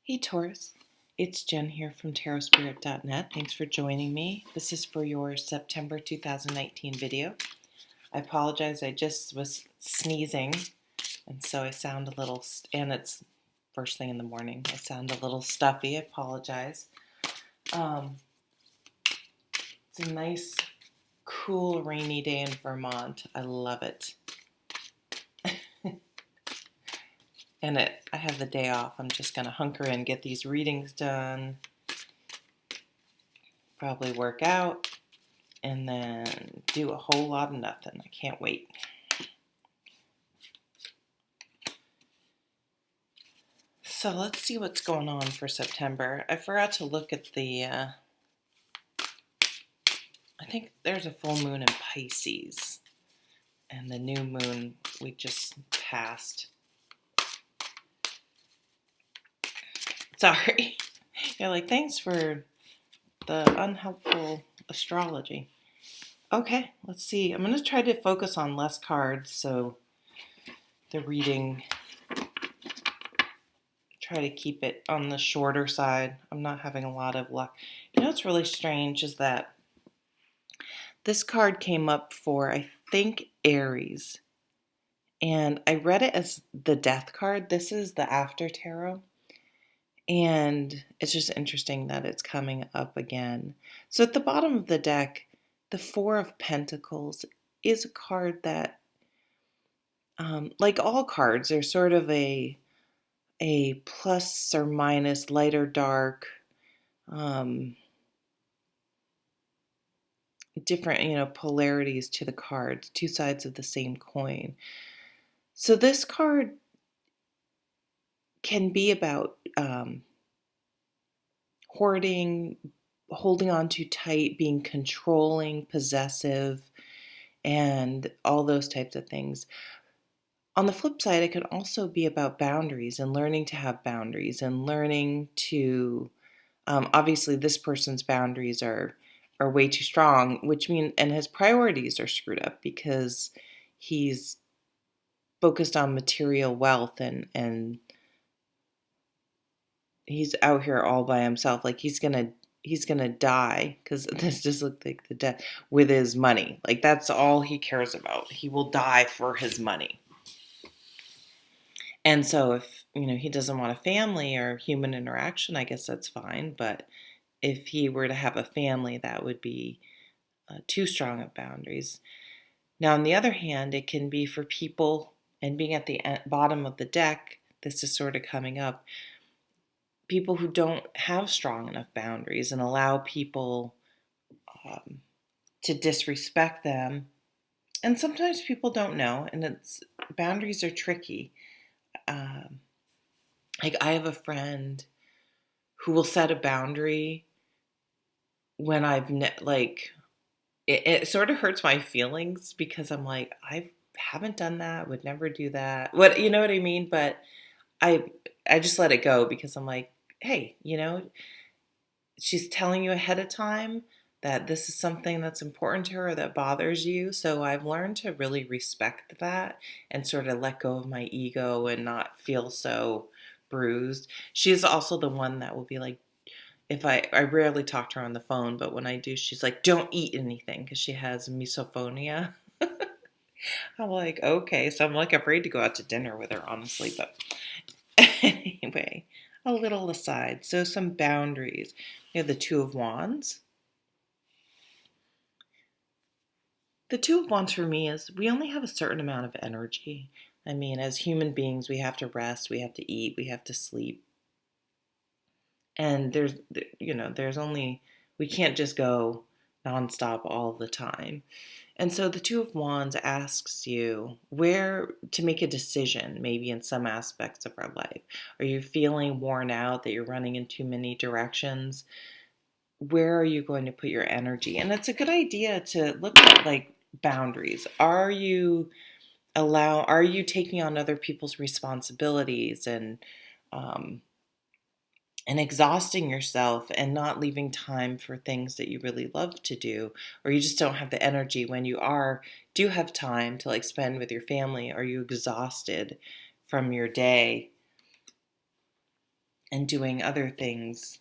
Hey Taurus, it's Jen here from TarotSpirit.net. Thanks for joining me. This is for your September 2019 video. I apologize, I just was sneezing, and so I sound a little, and it's first thing in the morning. I sound a little stuffy. I apologize. It's a nice, cool, rainy day in Vermont. I love it. And I have the day off. I'm just going to hunker in, get these readings done, probably work out, and then do a whole lot of nothing. I can't wait. So let's see what's going on for September. I forgot to look at I think there's a full moon in Pisces, and the new moon we just passed. Sorry. You're like, thanks for the unhelpful astrology. Okay, let's see. I'm going to try to focus on less cards, so the reading, try to keep it on the shorter side. I'm not having a lot of luck. You know what's really strange is that this card came up for, I think, Aries. And I read it as the Death card. This is the After Tarot. And it's just interesting that it's coming up again. So at the bottom of the deck, the Four of Pentacles is a card that, like all cards, there's sort of a plus or minus, light or dark, different, polarities to the cards, two sides of the same coin. So this card can be about hoarding, holding on too tight, being controlling, possessive, and all those types of things. On the flip side, it can also be about boundaries and learning to have boundaries and learning to, obviously this person's boundaries are way too strong, which means, and his priorities are screwed up because he's focused on material wealth and he's out here all by himself. Like he's gonna die, because this just looked like the death, with his money. Like that's all he cares about. He will die for his money. And so if he doesn't want a family or human interaction, I guess that's fine. But if he were to have a family, that would be too strong of boundaries. Now, on the other hand, it can be for people, and being at the bottom of the deck, this is sort of coming up, people who don't have strong enough boundaries and allow people to disrespect them. And sometimes people don't know, and boundaries are tricky. Like I have a friend who will set a boundary when it sort of hurts my feelings, because I'm like, I haven't done that, would never do that. You know what I mean? But I just let it go, because I'm like, hey, she's telling you ahead of time that this is something that's important to her, that bothers you. So I've learned to really respect that and sort of let go of my ego and not feel so bruised. She's also the one that will be like, if I rarely talk to her on the phone, but when I do, she's like, don't eat anything, because she has misophonia. I'm like, okay. So I'm like afraid to go out to dinner with her, honestly. But anyway, a little aside. So some boundaries. We have the Two of Wands. The Two of Wands for me is, we only have a certain amount of energy. I mean, as human beings, we have to rest, we have to eat, we have to sleep. And we can't just go nonstop all the time. And so the Two of Wands asks you where to make a decision, maybe in some aspects of our life. Are you feeling worn out, that you're running in too many directions? Where are you going to put your energy? And it's a good idea to look at like boundaries. Are you taking on other people's responsibilities and exhausting yourself and not leaving time for things that you really love to do, or you just don't have the energy when you do have time to like spend with your family? Are you exhausted from your day? and doing other things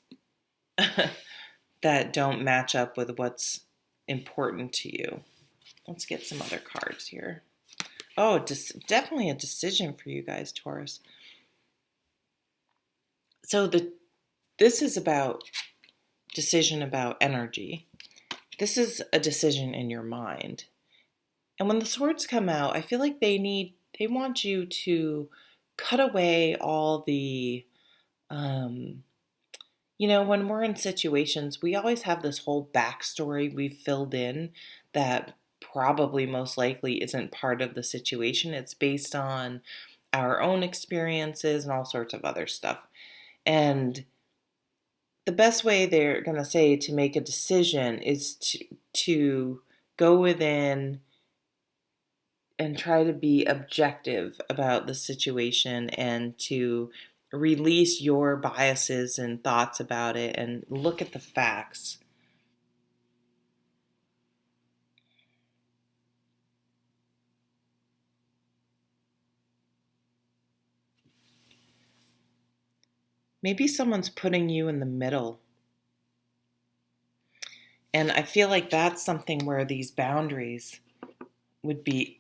that don't match up with what's important to you. Let's get some other cards here. Oh, definitely a decision for you guys, Taurus. So this is about decision about energy. This is a decision in your mind. And when the swords come out, I feel like they want you to cut away all the um, when we're in situations, we always have this whole backstory we've filled in that probably most likely isn't part of the situation. It's based on our own experiences and all sorts of other stuff. And the best way they're going to say to make a decision is to go within and try to be objective about the situation and to release your biases and thoughts about it and look at the facts. Maybe someone's putting you in the middle. And I feel like that's something where these boundaries would be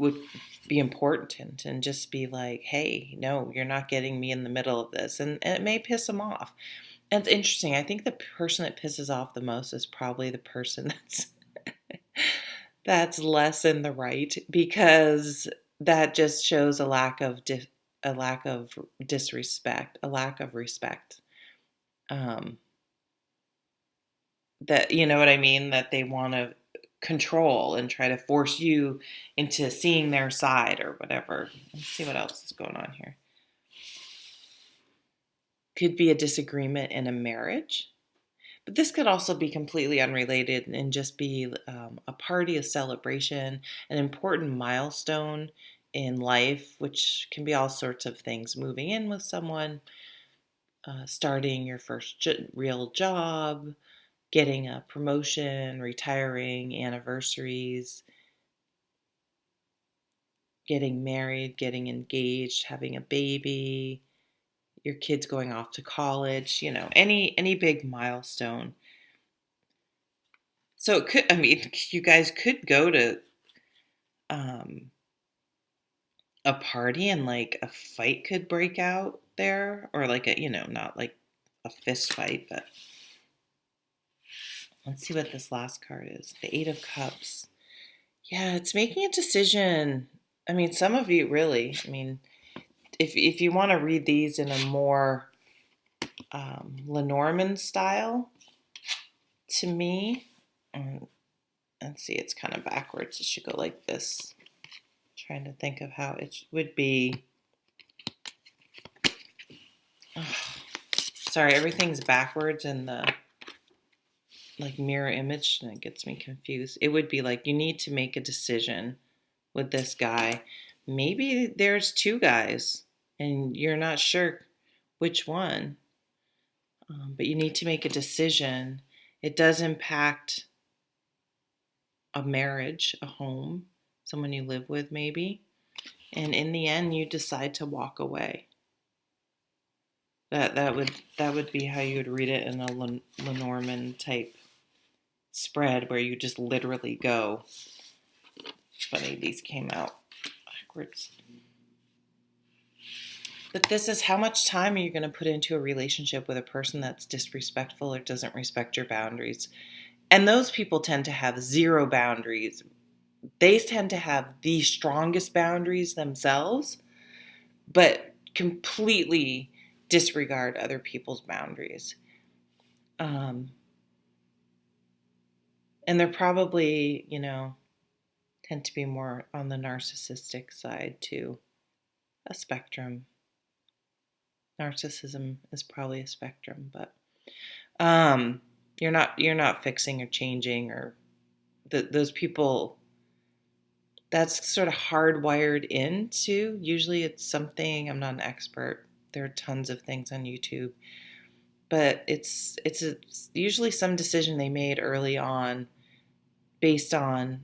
important and just be like, hey, no, you're not getting me in the middle of this. And it may piss them off. And it's interesting. I think the person that pisses off the most is probably the person that's less in the right, because that just shows a lack of disrespect, a lack of respect. Um, that you know what I mean? That they want to control and try to force you into seeing their side or whatever. Let's see what else is going on here. Could be a disagreement in a marriage. But this could also be completely unrelated and just be a party, a celebration, an important milestone in life, which can be all sorts of things. Moving in with someone, starting your first real job, getting a promotion, retiring, anniversaries, getting married, getting engaged, having a baby, your kids going off to college, any big milestone. So it could, I mean, you guys could go to um, a party and like a fight could break out there, or like not like a fist fight, but let's see what this last card is. The Eight of Cups. Yeah, it's making a decision. I mean, some of you really, I mean, if you want to read these in a more Lenormand style, to me, let's see, it's kind of backwards. It should go like this. Trying to think of how it would be. Oh, sorry, everything's backwards in the like mirror image, and it gets me confused. It would be like you need to make a decision with this guy. Maybe there's two guys, and you're not sure which one, but you need to make a decision. It does impact a marriage, a home, someone you live with, maybe. And in the end, you decide to walk away. That would be how you would read it in a Lenormand type spread, where you just literally go. Funny, these came out backwards. But this is how much time are you going to put into a relationship with a person that's disrespectful or doesn't respect your boundaries? And those people tend to have zero boundaries. They tend to have the strongest boundaries themselves, but completely disregard other people's boundaries. And they're probably, tend to be more on the narcissistic side too. A spectrum. Narcissism is probably a spectrum, but you're not fixing or changing, or those people. That's sort of hardwired into. Usually, it's something. I'm not an expert. There are tons of things on YouTube, but it's usually some decision they made early on, based on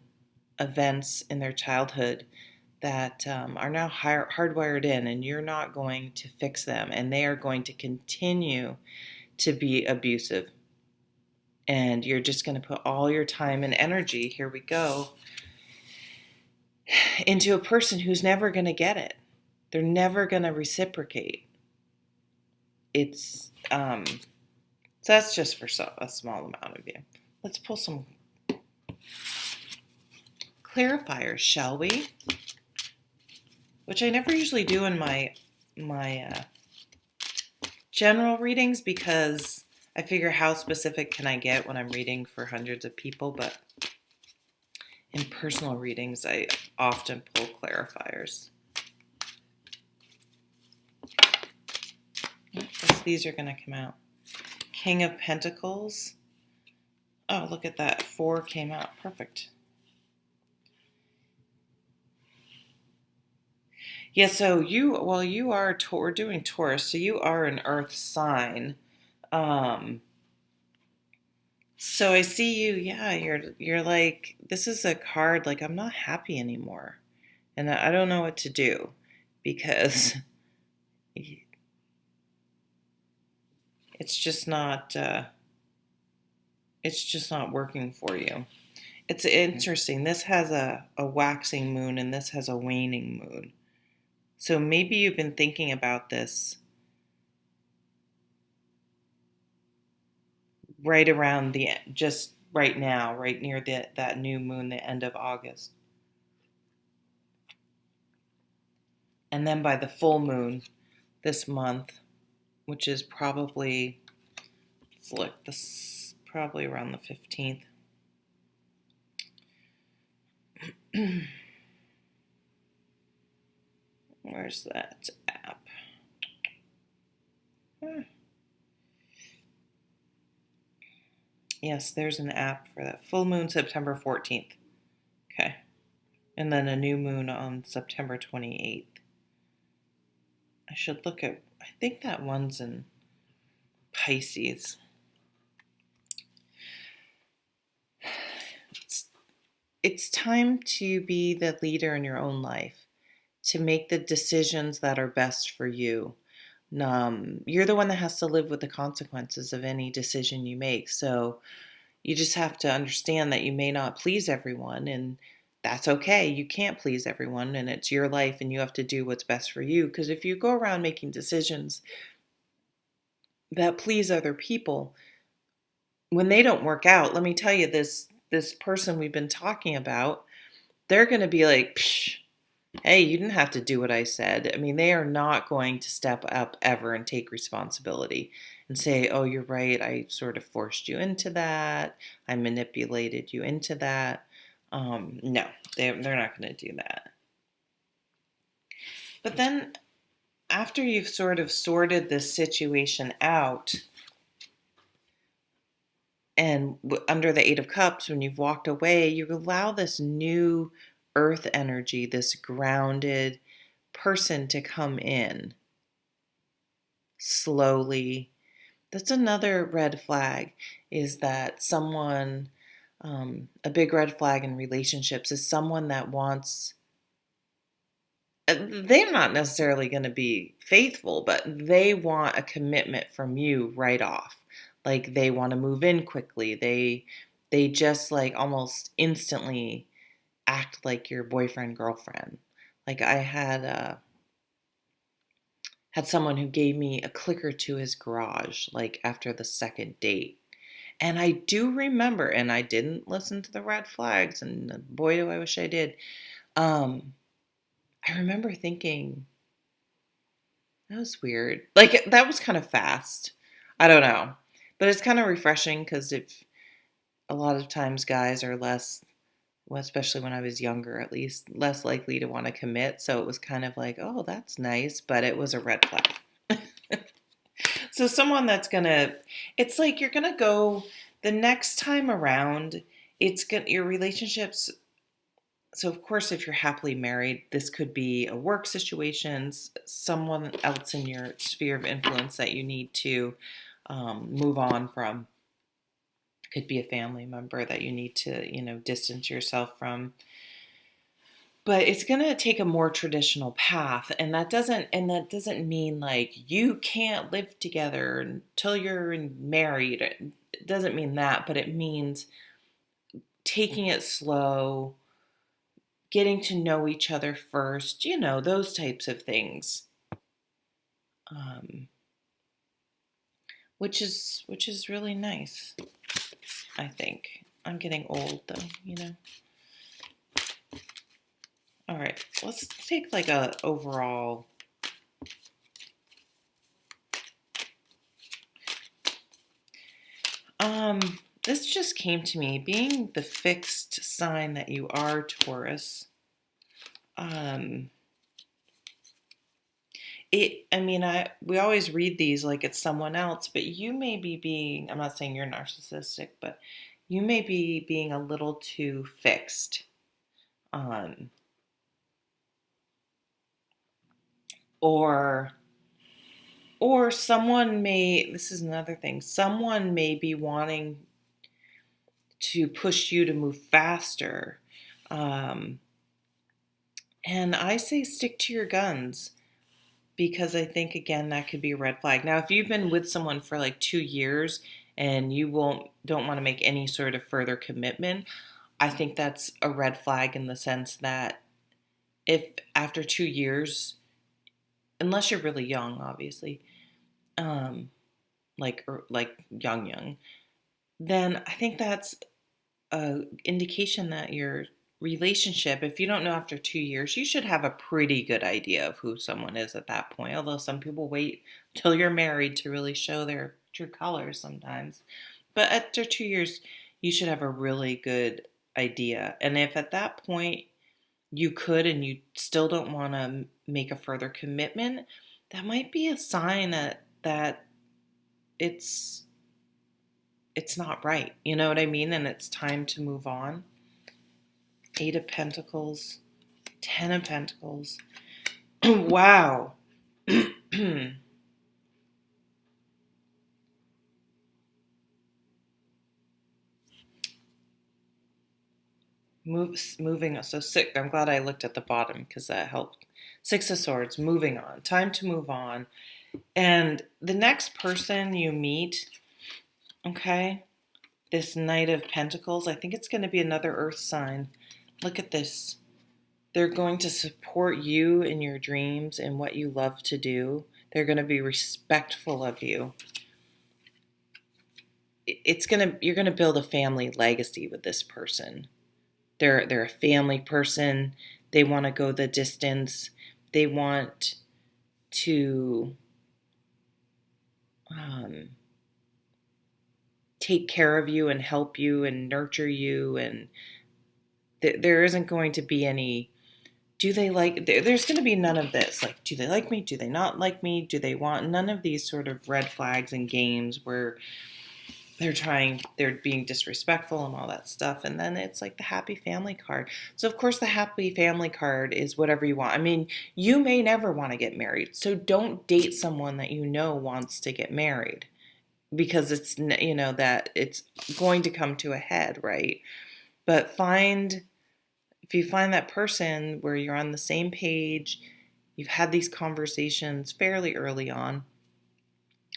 events in their childhood that are now hardwired in, and you're not going to fix them, and they are going to continue to be abusive. And you're just going to put all your time and energy, here we go, into a person who's never going to get it. They're never going to reciprocate. It's so that's just for a small amount of you. Let's pull some clarifiers, shall we? Which I never usually do in my general readings, because I figure how specific can I get when I'm reading for hundreds of people, but in personal readings I often pull clarifiers. I guess these are going to come out. King of Pentacles. Oh, look at that. 4 came out. Perfect. Yeah, so you are, we're doing Taurus, so you are an earth sign. So I see you, yeah, you're like, this is a card, like, I'm not happy anymore. And I don't know what to do, because it's just not working for you. It's interesting. This has a waxing moon, and this has a waning moon. So maybe you've been thinking about this right around just right now, right near that new moon, the end of August. And then by the full moon this month, which is probably, let's look, this probably around the 15th. Where's that app? Yes, there's an app for that. Full moon, September 14th. Okay. And then a new moon on September 28th. I should look at, I think that one's in Pisces. It's time to be the leader in your own life, to make the decisions that are best for you. You're the one that has to live with the consequences of any decision you make. So you just have to understand that you may not please everyone, and that's okay. You can't please everyone, and it's your life, and you have to do what's best for you. Because if you go around making decisions that please other people, when they don't work out, let me tell you, this person we've been talking about, they're going to be like, psh, hey, you didn't have to do what I said. I mean, they are not going to step up ever and take responsibility and say, oh, you're right, I sort of forced you into that, I manipulated you into that. No, they're not going to do that. But then after you've sort of sorted this situation out, and under the 8 of Cups, when you've walked away, you allow this new earth energy, this grounded person to come in slowly. That's another red flag, is that someone, a big red flag in relationships is someone that wants, they're not necessarily going to be faithful, but they want a commitment from you right off. Like, they want to move in quickly. They just like almost instantly act like your boyfriend, girlfriend. Like, I had someone who gave me a clicker to his garage, like after the second date. And I do remember, and I didn't listen to the red flags, and boy, do I wish I did. I remember thinking, that was weird. Like, that was kind of fast. I don't know. But it's kind of refreshing, because if a lot of times guys are less, well, especially when I was younger, at least, less likely to want to commit. So it was kind of like, oh, that's nice, but it was a red flag. So someone that's gonna, it's like you're gonna go the next time around, your relationships. So of course, if you're happily married, this could be a work situation, someone else in your sphere of influence that you need to move on from. Could be a family member that you need to, distance yourself from. but it's going to take a more traditional path, and that doesn't mean like you can't live together until you're married. It doesn't mean that, but it means taking it slow, getting to know each other first, those types of things. um, which is really nice. I think I'm getting old though. All right, let's take like a overall. This just came to me, being the fixed sign that you are, Taurus. Um, we always read these like it's someone else, but you may be being, I'm not saying you're narcissistic, but you may be being a little too fixed. Um, or someone may, this is another thing, someone may be wanting to push you to move faster. Um, and I say stick to your guns, because I think, again, that could be a red flag. Now, if you've been with someone for like 2 years and you don't want to make any sort of further commitment, I think that's a red flag, in the sense that if after 2 years, unless you're really young, obviously, um, like young, then I think that's a indication that your relationship, if you don't know after 2 years, you should have a pretty good idea of who someone is at that point. Although some people wait till you're married to really show their true colors sometimes. But after 2 years, you should have a really good idea. And if at that point you could and you still don't want to make a further commitment, that might be a sign that it's it's not right. You know what I mean? And it's time to move on. Eight of Pentacles, Ten of Pentacles. Wow. Moving. So six. I'm glad I looked at the bottom because that helped. Six of Swords. Moving on. Time to move on. And the next person you meet, okay, this Knight of Pentacles, I think it's going to be another Earth sign. Look at this. They're going to support you in your dreams and what you love to do. They're going to be respectful of you. You're going to build a family legacy with this person. They're a family person. They want to go the distance. They want to take care of you and help you and nurture you. And there isn't going to be any, there's going to be none of this. Like, do they like me? Do they not like me? Do they want, none of these sort of red flags and games where they're being disrespectful and all that stuff. And then it's like the happy family card. So of course the happy family card is whatever you want. I mean, you may never want to get married. So don't date someone that wants to get married, because it's, that it's going to come to a head, right? But if you find that person where you're on the same page, you've had these conversations fairly early on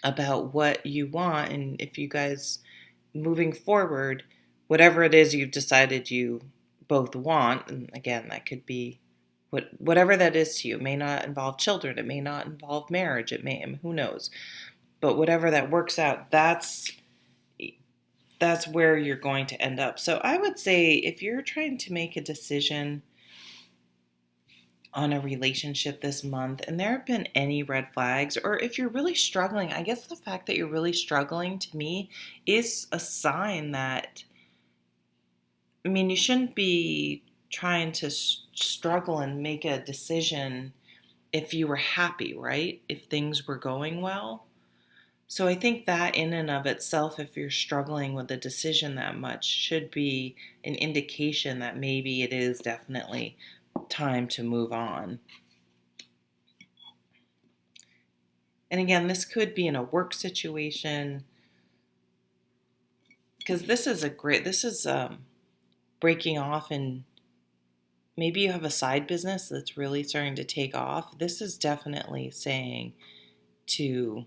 about what you want, and if you guys, moving forward, whatever it is you've decided you both want, and again, that could be whatever that is to you. It may not involve children, it may not involve marriage, who knows, but whatever that works out, that's where you're going to end up. So I would say, if you're trying to make a decision on a relationship this month and there have been any red flags, or if you're really struggling, I guess the fact that you're really struggling, to me, is a sign that, you shouldn't be trying to struggle and make a decision if you were happy, right? If things were going well. So I think that in and of itself, if you're struggling with a decision that much, should be an indication that maybe it is definitely time to move on. And again, this could be in a work situation, because this is breaking off and maybe you have a side business that's really starting to take off. This is definitely saying to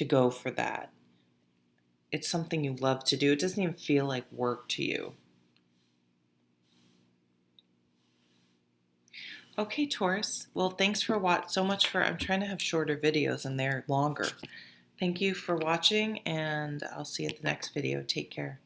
go for that. It's something you love to do. It doesn't even feel like work to you. Okay, Taurus. Well, thanks for so much for. I'm trying to have shorter videos and they're longer. Thank you for watching, and I'll see you at the next video. Take care.